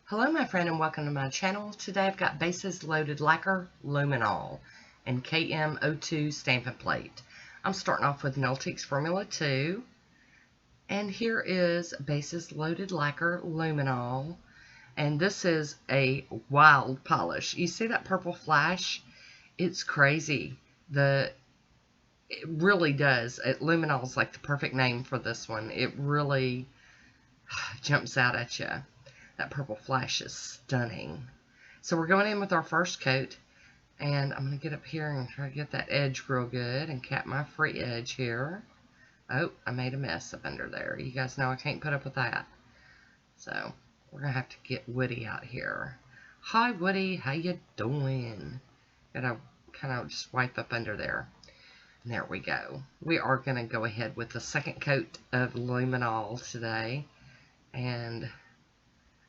Hello my friend and welcome to my channel. Today I've got Bases Loaded Lacquer Luminol and KM-02 stamping plate. I'm starting off with Nailtiques Formula 2. And here is Bases Loaded Lacquer Luminol. And this is a wild polish. You see that purple flash? It's crazy. It really does. Luminol is like the perfect name for this one. It really jumps out at you. That purple flash is stunning. So we're going in with our first coat, and I'm going to get up here and try to get that edge real good and cap my free edge here. Oh, I made a mess up under there. You guys know I can't put up with that. So we're going to have to get Woody out here. Hi Woody, how you doing? Gotta kind of just wipe up under there. And there we go. We are going to go ahead with the second coat of Luminol today. And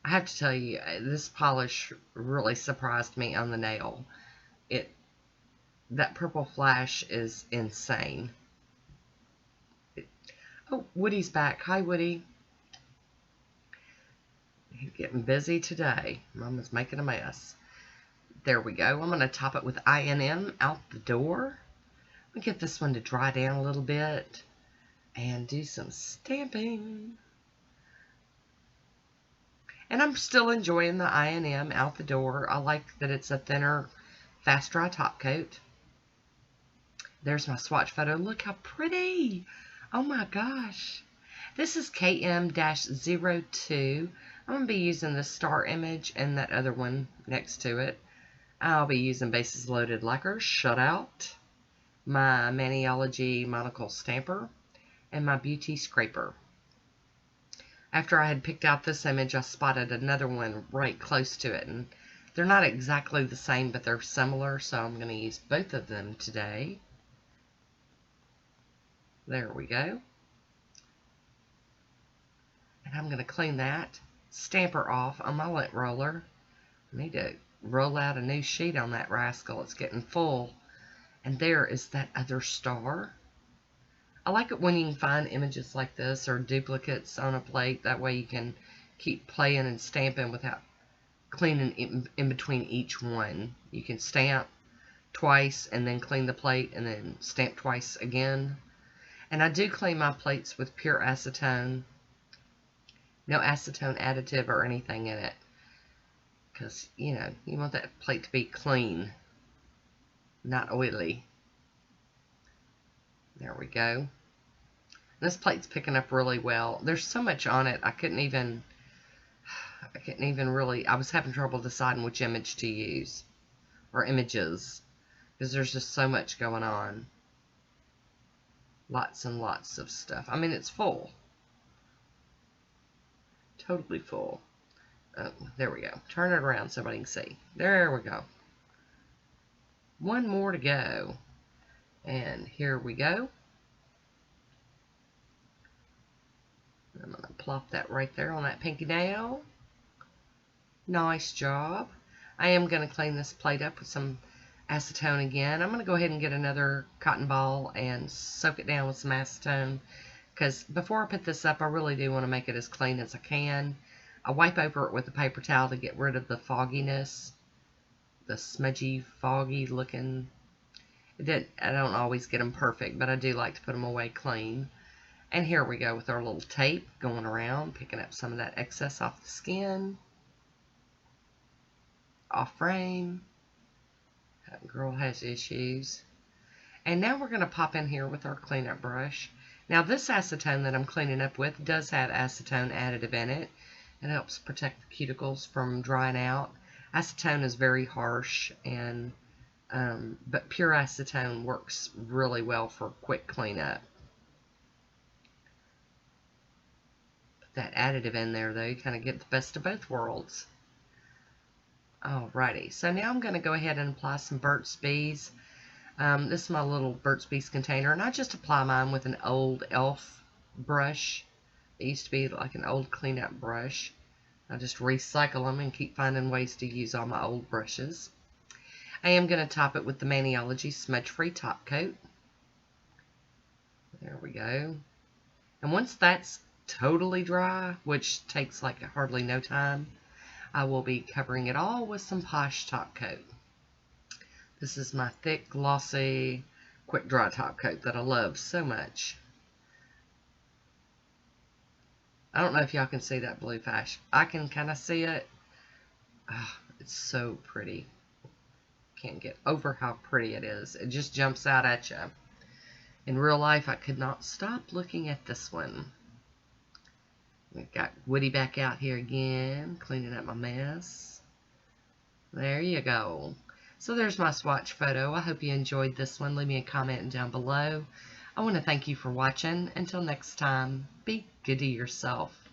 I have to tell you, this polish really surprised me on the nail. That purple flash is insane. Oh, Woody's back. Hi, Woody. He's getting busy today. Mama's making a mess. There we go. I'm going to top it with I&M out the door. I'm going to get this one to dry down a little bit and do some stamping. And I'm still enjoying the I&M out the door. I like that it's a thinner, fast dry top coat. There's my swatch photo. Look how pretty. Oh my gosh. This is KM-02. I'm going to be using the star image and that other one next to it. I'll be using Bases Loaded Lacquer, Shutout, my Maniology Monocle stamper, and my Beauty scraper. After I had picked out this image, I spotted another one right close to it. And they're not exactly the same, but they're similar, so I'm going to use both of them today. There we go. And I'm going to clean that stamper off on my lint roller. I need to roll out a new sheet on that rascal. It's getting full. And there is that other star. I like it when you can find images like this or duplicates on a plate. That way you can keep playing and stamping without cleaning in between each one. You can stamp twice and then clean the plate and then stamp twice again. And I do clean my plates with pure acetone. No acetone additive or anything in it. Because, you know, you want that plate to be clean, not oily. There we go. This plate's picking up really well. There's so much on it, I couldn't even really, I was having trouble deciding which image to use, or images, because there's just so much going on. Lots and lots of stuff. I mean, it's full. Totally full. Oh, there we go. Turn it around so everybody can see. There we go. One more to go. And here we go. I'm going to plop that right there on that pinky nail. Nice job. I am going to clean this plate up with some acetone again. I'm going to go ahead and get another cotton ball and soak it down with some acetone. Because before I put this up, I really do want to make it as clean as I can. I wipe over it with a paper towel to get rid of the fogginess. The smudgy, foggy looking. I don't always get them perfect, but I do like to put them away clean. And here we go with our little tape going around, picking up some of that excess off the skin. Off frame. That girl has issues. And now we're going to pop in here with our cleanup brush. Now this acetone that I'm cleaning up with does have acetone additive in it. It helps protect the cuticles from drying out. Acetone is very harsh, and but pure acetone works really well for quick cleanup. That additive in there though, you kind of get the best of both worlds. Alrighty, so now I'm going to go ahead and apply some Burt's Bees. This is my little Burt's Bees container, and I just apply mine with an old elf brush. It used to be like an old cleanup brush. I just recycle them and keep finding ways to use all my old brushes. I am going to top it with the Maniology Smudge Free Top Coat. There we go. And once that's totally dry, which takes like hardly no time, I will be covering it all with some Poshe top coat. This is my thick, glossy, quick dry top coat that I love so much. I don't know if y'all can see that blue flash. I can kind of see it. Oh, it's so pretty. Can't get over how pretty it is. It just jumps out at you. In real life, I could not stop looking at this one. We've got Woody back out here again, cleaning up my mess. There you go. So there's my swatch photo. I hope you enjoyed this one. Leave me a comment down below. I want to thank you for watching. Until next time, be good to yourself.